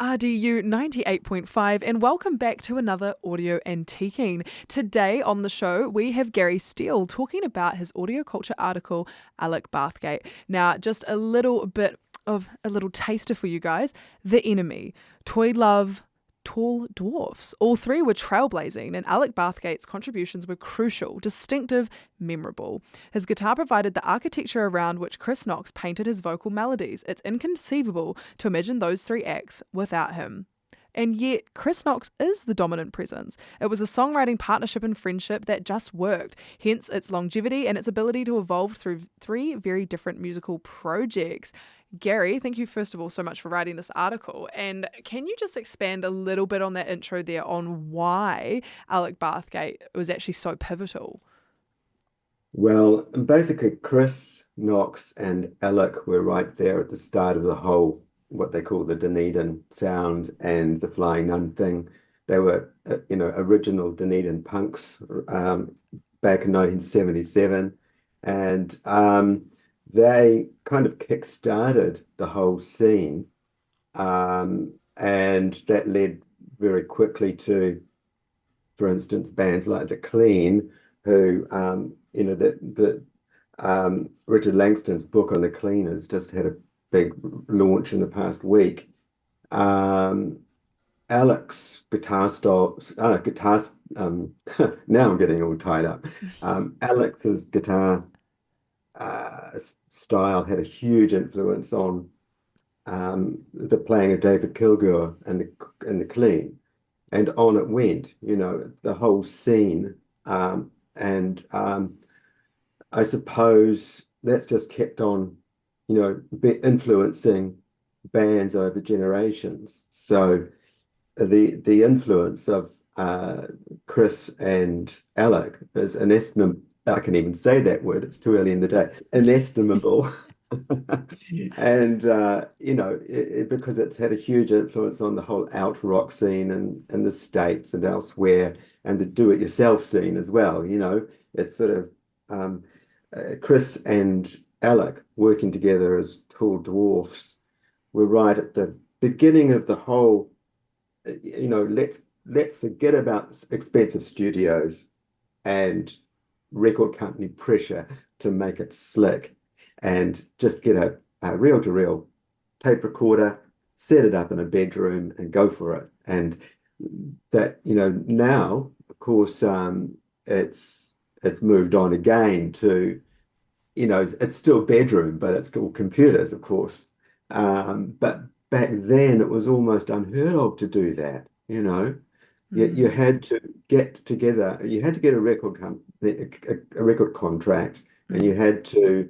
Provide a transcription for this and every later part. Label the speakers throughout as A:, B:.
A: RDU 98.5, and welcome back to another Audio Antiquing. Today on the show, we have Gary Steele talking about his AudioCulture article, Alec Bathgate. Now, just a little bit of a little taster for you guys. The Enemy, Toy Love, Tall Dwarfs. All three were trailblazing, and Alec Bathgate's contributions were crucial, distinctive, memorable. His guitar provided the architecture around which Chris Knox painted his vocal melodies. It's inconceivable to imagine those three acts without him. And yet, Chris Knox is the dominant presence. It was a songwriting partnership and friendship that just worked, hence its longevity and its ability to evolve through three very different musical projects. Gary, thank you first of all so much for writing this article. And can you just expand a little bit on that intro there on why Alec Bathgate was actually so pivotal?
B: Well, basically, Chris Knox and Alec were right there at the start of the whole, what they call the Dunedin sound and the Flying Nun thing. They were, original Dunedin punks back in 1977. And they kind of kick-started the whole scene. And that led very quickly to, for instance, bands like The Clean, who, Richard Langston's book on The Cleaners just had a big launch in the past week. Alec's guitar style, now I'm getting all tied up. Alex's guitar style had a huge influence on the playing of David Kilgour and the Clean, and on it went, the whole scene. And I suppose that's just kept on, influencing bands over generations. So the influence of Chris and Alec is inestimable. I can even say that word. It's too early in the day. Inestimable. And because it's had a huge influence on the whole alt rock scene in the States and elsewhere, and the do-it-yourself scene as well. It's sort of Chris and Alec working together as Tall Dwarfs were right at the beginning of the whole. Let's forget about expensive studios and record company pressure to make it slick, and just get a reel-to-reel tape recorder, set it up in a bedroom and go for it. And that, now, of course, it's moved on again to, it's still bedroom, but it's all computers, of course. But back then it was almost unheard of to do that, You had to get together, you had to get a record contract, and you had to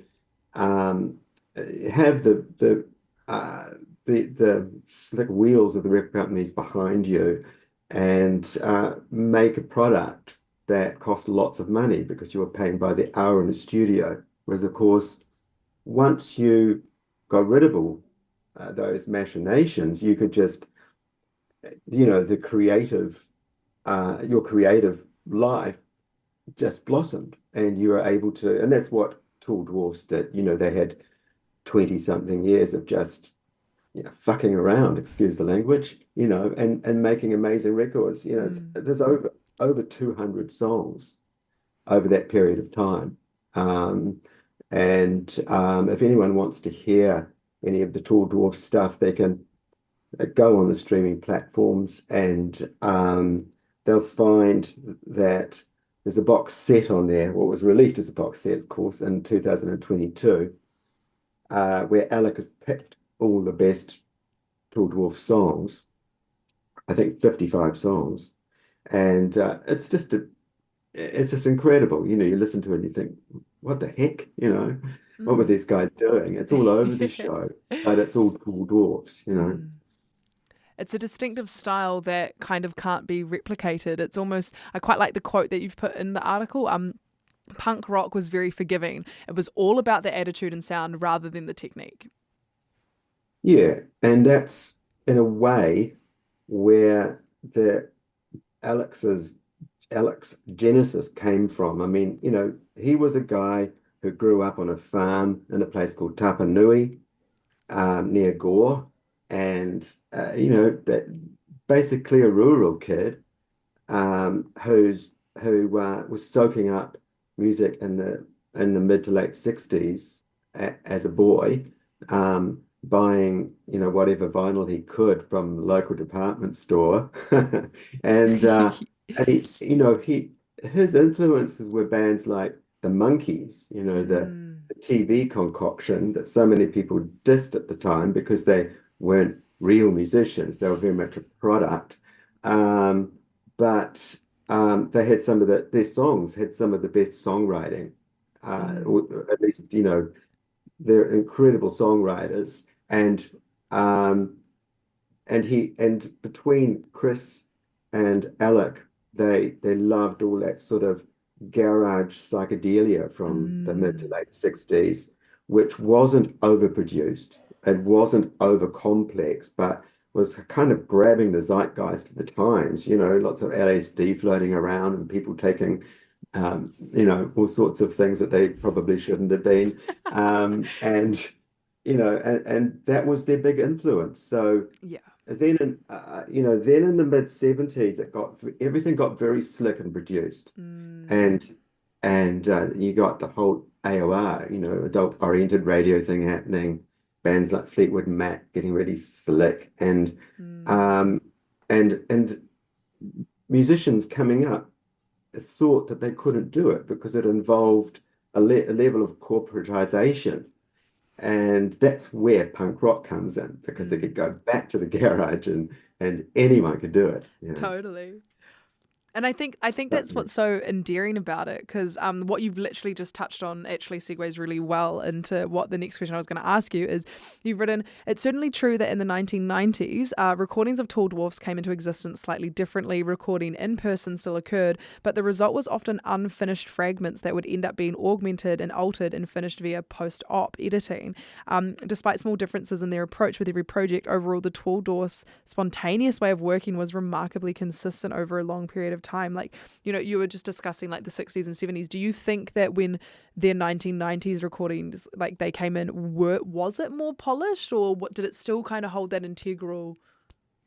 B: have the slick wheels of the record companies behind you, and make a product that cost lots of money because you were paying by the hour in the studio. Whereas, of course, once you got rid of all those machinations, you could just, your creative life just blossomed, and you were able to, and that's what Tall Dwarfs did. They had 20 something years of just fucking around, excuse the language, and making amazing records. There's over 200 songs over that period of time. If anyone wants to hear any of the Tall Dwarf stuff, they can go on the streaming platforms, and they'll find that there's a box set on there, what was released as a box set, of course, in 2022, where Alec has picked all the best Tall Dwarf songs, I think 55 songs. And it's just incredible. You listen to it and you think, what the heck? What were these guys doing? It's all over the show, but it's all Tall Dwarfs.
A: It's a distinctive style that kind of can't be replicated. It's almost, I quite like the quote that you've put in the article. Punk rock was very forgiving. It was all about the attitude and sound rather than the technique.
B: Yeah, and that's in a way where Alex's genesis came from. I mean, he was a guy who grew up on a farm in a place called Tapanui, near Gore, and but basically a rural kid who was soaking up music in the mid to late 60s as a boy, buying whatever vinyl he could from the local department store, and his influences were bands like the Monkees,
A: Mm,
B: the TV concoction that so many people dissed at the time because they weren't real musicians. They were very much a product. But they had their songs had some of the best songwriting.
A: mm,
B: Or at least, they're incredible songwriters. Um, and between Chris and Alec, they loved all that sort of garage psychedelia from the mid to
A: mm,
B: late 60s, which wasn't overproduced. It wasn't over complex, but was kind of grabbing the zeitgeist of the times, lots of LSD floating around and people taking all sorts of things that they probably shouldn't have been. And and that was their big influence. So
A: yeah.
B: then in the mid 70s, everything got very slick and produced,
A: Mm,
B: and you got the whole AOR, adult oriented radio thing happening, bands like Fleetwood Mac getting really slick,
A: mm,
B: um, and musicians coming up thought that they couldn't do it because it involved a level of corporatization. And that's where punk rock comes in because they could
A: mm.
B: go back to the garage and anyone could do it.
A: Totally. And I think
B: But,
A: that's what's so endearing about it, because what you've literally just touched on actually segues really well into what the next question I was going to ask you is. You've written, it's certainly true that in the 1990s, recordings of Tall Dwarfs came into existence slightly differently. Recording in person still occurred, but the result was often unfinished fragments that would end up being augmented and altered and finished via post-op editing. Despite small differences in their approach with every project, overall the Tall Dwarfs' spontaneous way of working was remarkably consistent over a long period of time. Like, you were just discussing like the 60s and 70s. Do you think that when their 1990s recordings, like they came in, was it more polished, or what, did it still kind of hold that integral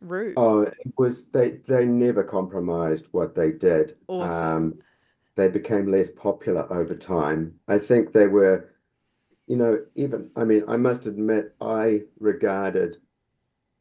A: root?
B: it was they never compromised what they did.
A: Awesome.
B: They became less popular over time. I think they were, even, I mean, I must admit, I regarded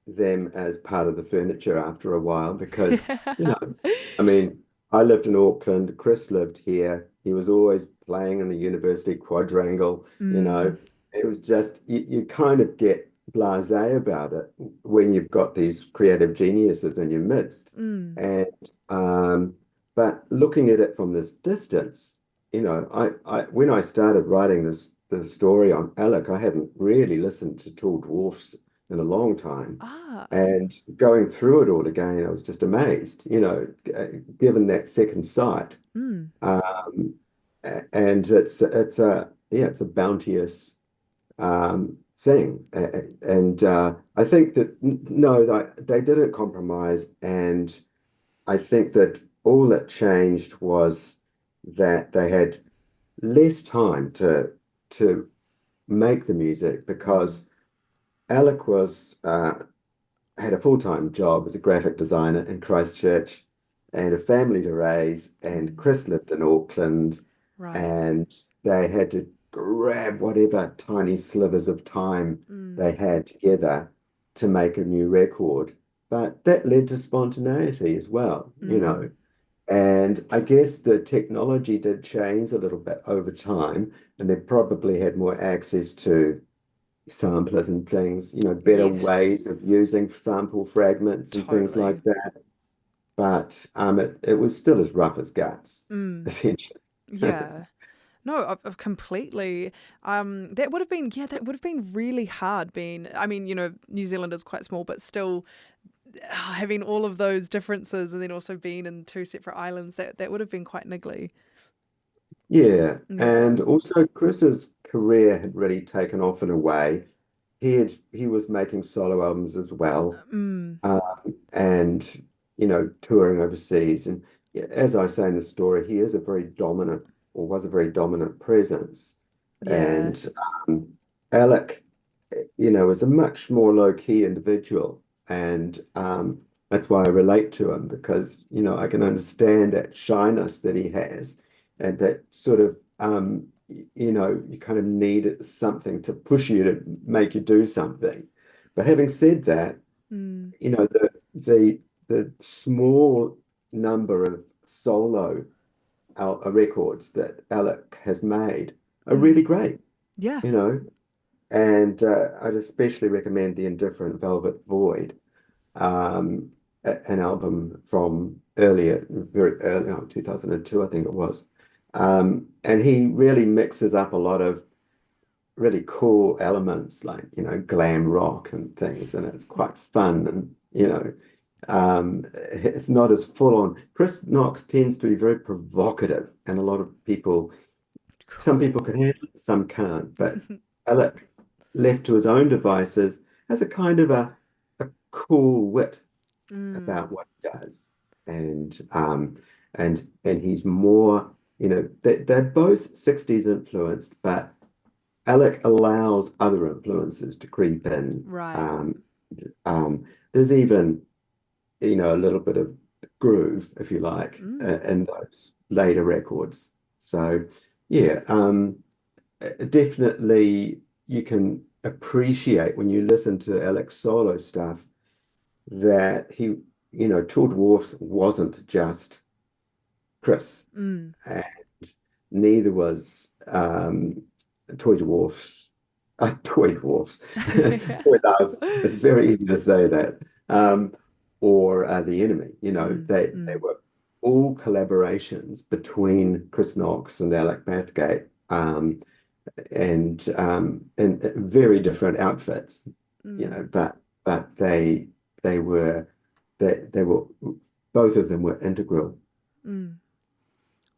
B: them as part of the furniture after a while because, I mean, I lived in Auckland, Chris lived here. He was always playing in the university quadrangle, you
A: Mm,
B: know. It was just you kind of get blasé about it when you've got these creative geniuses in your midst.
A: mm,
B: And but looking at it from this distance, I when I started writing the story on Alec, I hadn't really listened to Tall Dwarfs in a long time.
A: ah,
B: And going through it all again, I was just amazed, given that second sight.
A: mm,
B: Um, and it's a bounteous thing. And I think that no, they didn't compromise. And I think that all that changed was that they had less time to make the music
A: mm,
B: because Alec was had a full-time job as a graphic designer in Christchurch and a family to raise, and
A: mm,
B: Chris lived in Auckland,
A: right.
B: and they had to grab whatever tiny slivers of time they
A: Mm,
B: had together to make a new record. But that led to spontaneity as well.
A: mm,
B: And I guess the technology did change a little bit over time, and they probably had more access to samplers and things, better
A: yes,
B: ways of using sample fragments and things
A: totally.
B: like that. But it was still as rough as guts,
A: Mm,
B: essentially.
A: yeah. No, I've completely. That would have been, yeah, that would have been really hard. Being, I mean, New Zealand is quite small, but still having all of those differences, and then also being in two separate islands, that would have been quite niggly.
B: Yeah,
A: Yeah.
B: and also Chris's career had really taken off in a way. He was making solo albums as well,
A: Mm,
B: and touring overseas. And yeah, as I say in the story, he is a very dominant, or was a very dominant presence.
A: yeah.
B: And um, Alec is a much more low-key individual. And that's why I relate to him because, I can understand that shyness that he has and that sort of, you kind of need something to push you to make you do something. But having said that,
A: Mm,
B: the small number of solo records that Alec has made are really
A: mm,
B: great,
A: yeah.
B: you know. And I'd especially recommend The Indifferent Velvet Void, an album from earlier, very early, 2002, I think it was. And he really mixes up a lot of really cool elements like, glam rock and things, and it's quite fun and, it's not as full on. Chris Knox tends to be very provocative, and a lot of people, some people
A: Cool.
B: can handle it, some can't. But Alec, left to his own devices, has a kind of a cool wit
A: Mm,
B: about what he does, and he's more, they're both 60s influenced, but Alec allows other influences to creep in.
A: right.
B: There's even, a little bit of groove, if you like,
A: Mm,
B: in those later records. So, yeah, definitely you can appreciate when you listen to Alec's solo stuff that he, Tour Dwarfs wasn't just Chris,
A: mm.
B: and neither was Toy Dwarfs, Toy Dwarfs, Toy Love. It's very easy to say that. Or The Enemy.
A: Mm,
B: They
A: mm,
B: were all collaborations between Chris Knox and Alec Bathgate, and in very different outfits.
A: mm,
B: But they were they were both of them were integral.
A: mm.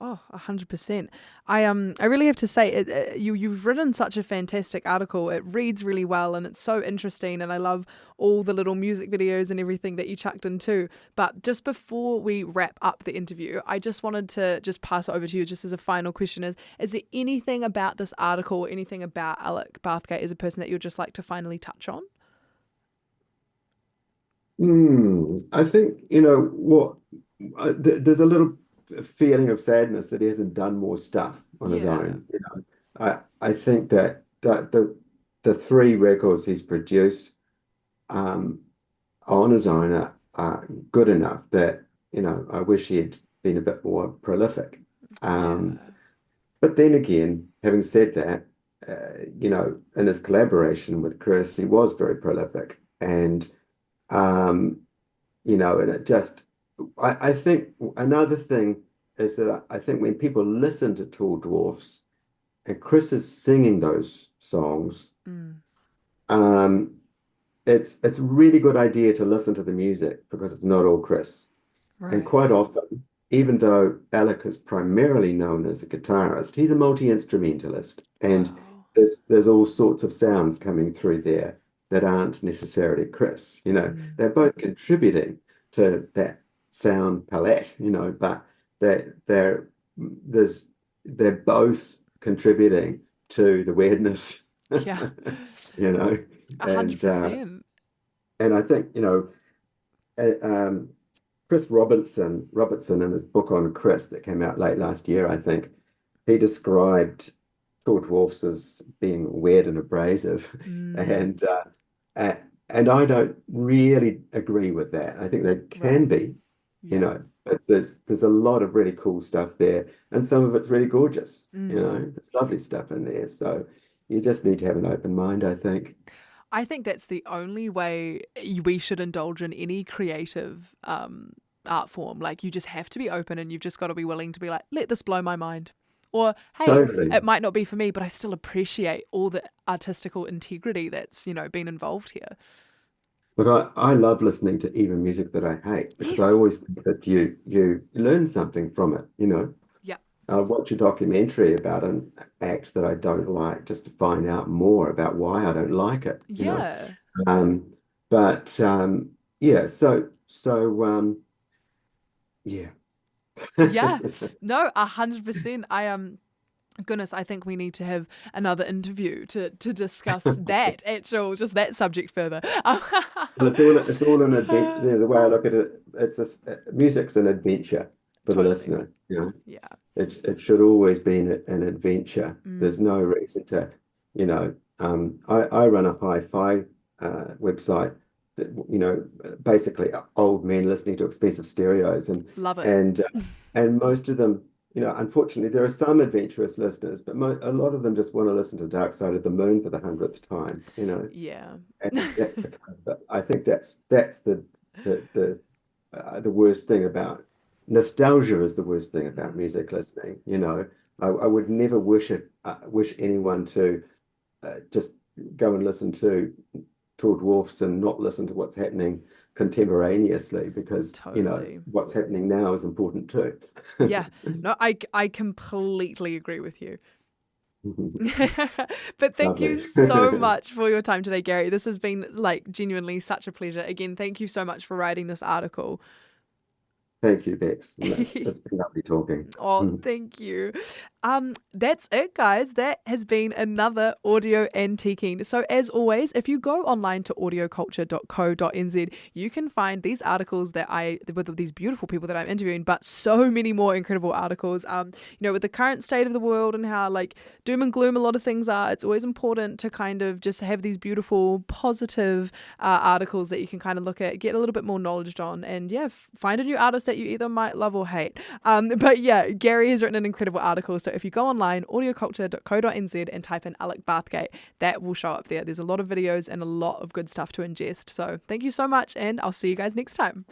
A: Oh, 100%. I really have to say you've written such a fantastic article. It reads really well and it's so interesting and I love all the little music videos and everything that you chucked in too. But just before we wrap up the interview, I just wanted to just pass it over to you just as a final question is there anything about this article, anything about Alec Bathgate as a person that you'd just like to finally touch on?
B: I think, what there's a little feeling of sadness that he hasn't done more stuff on his
A: Yeah.
B: own. I think that the three records he's produced um, on his own are good enough that, I wish he had been a bit more prolific. Um,
A: Yeah.
B: but then again, having said that, in his collaboration with Chris, he was very prolific. And um, and it just, I think another thing is that I think when people listen to Tall Dwarfs and Chris is singing those songs,
A: Mm,
B: um, it's a really good idea to listen to the music because it's not all Chris. And
A: right.
B: quite often, even though Alec is primarily known as a guitarist, he's a multi-instrumentalist, and
A: Wow.
B: there's all sorts of sounds coming through there that aren't necessarily Chris.
A: Mm,
B: They're both contributing to that sound palette, but they're there's they're both contributing to the weirdness,
A: yeah.
B: you know,
A: A hundred
B: and
A: percent.
B: I think, um, Chris Robertson in his book on Chris that came out late last year, I think, he described Tall Dwarfs as being weird and abrasive,
A: Mm,
B: and uh, and I don't really agree with that. I think they
A: right.
B: can be,
A: Yeah.
B: but there's a lot of really cool stuff there, and some of it's really gorgeous.
A: Mm.
B: There's lovely stuff in there. So you just need to have an open mind, I think.
A: I think that's the only way we should indulge in any creative art form. Like, you just have to be open and you've just got to be willing to be like, let this blow my mind. Or, hey,
B: Totally.
A: it might not be for me, but I still appreciate all the artistical integrity that's, been involved here.
B: Look, I love listening to even music that I hate because I
A: Yes.
B: always think that you learn something from it.
A: Yeah.
B: I'll watch a documentary about an act that I don't like just to find out more about why I don't like it.
A: Yeah.
B: Um, but yeah, so yeah.
A: Yeah. No, 100%. Goodness, I think we need to have another interview to discuss that just that subject further.
B: Well, it's all an adventure. The way I look at it, music's an adventure for the
A: Totally.
B: listener.
A: Yeah.
B: It should always be an adventure.
A: Mm,
B: There's no reason to, I run a hi-fi website, basically old men listening to expensive stereos,
A: love it.
B: and and most of them, unfortunately, there are some adventurous listeners, but mo a lot of them just want to listen to Dark Side of the Moon for the 100th time.
A: Yeah.
B: And that's but I think that's the the worst thing about nostalgia is the worst thing about
A: Mm,
B: music listening. I would never wish anyone to just go and listen to Tall Dwarfs and not listen to what's happening contemporaneously because
A: totally.
B: what's happening now is important too.
A: Yeah. No, I completely agree with you. But thank
B: Lovely.
A: you so much for your time today, Gary. This has been like genuinely such a pleasure. Again, thank you so much for writing this article.
B: Thank you, Bex. It's been lovely talking.
A: Oh, thank you. That's it, guys. That has been another audio antiquing. So, as always, if you go online to audioculture.co.nz, you can find these articles with these beautiful people that I'm interviewing, but so many more incredible articles. With the current state of the world and how like doom and gloom a lot of things are, it's always important to kind of just have these beautiful, positive articles that you can kind of look at, get a little bit more knowledge on, and yeah, find a new artist that you either might love or hate. But yeah, Gary has written an incredible article. So if you go online, audioculture.co.nz and type in Alec Bathgate, that will show up there. There's a lot of videos and a lot of good stuff to ingest. So thank you so much, and I'll see you guys next time.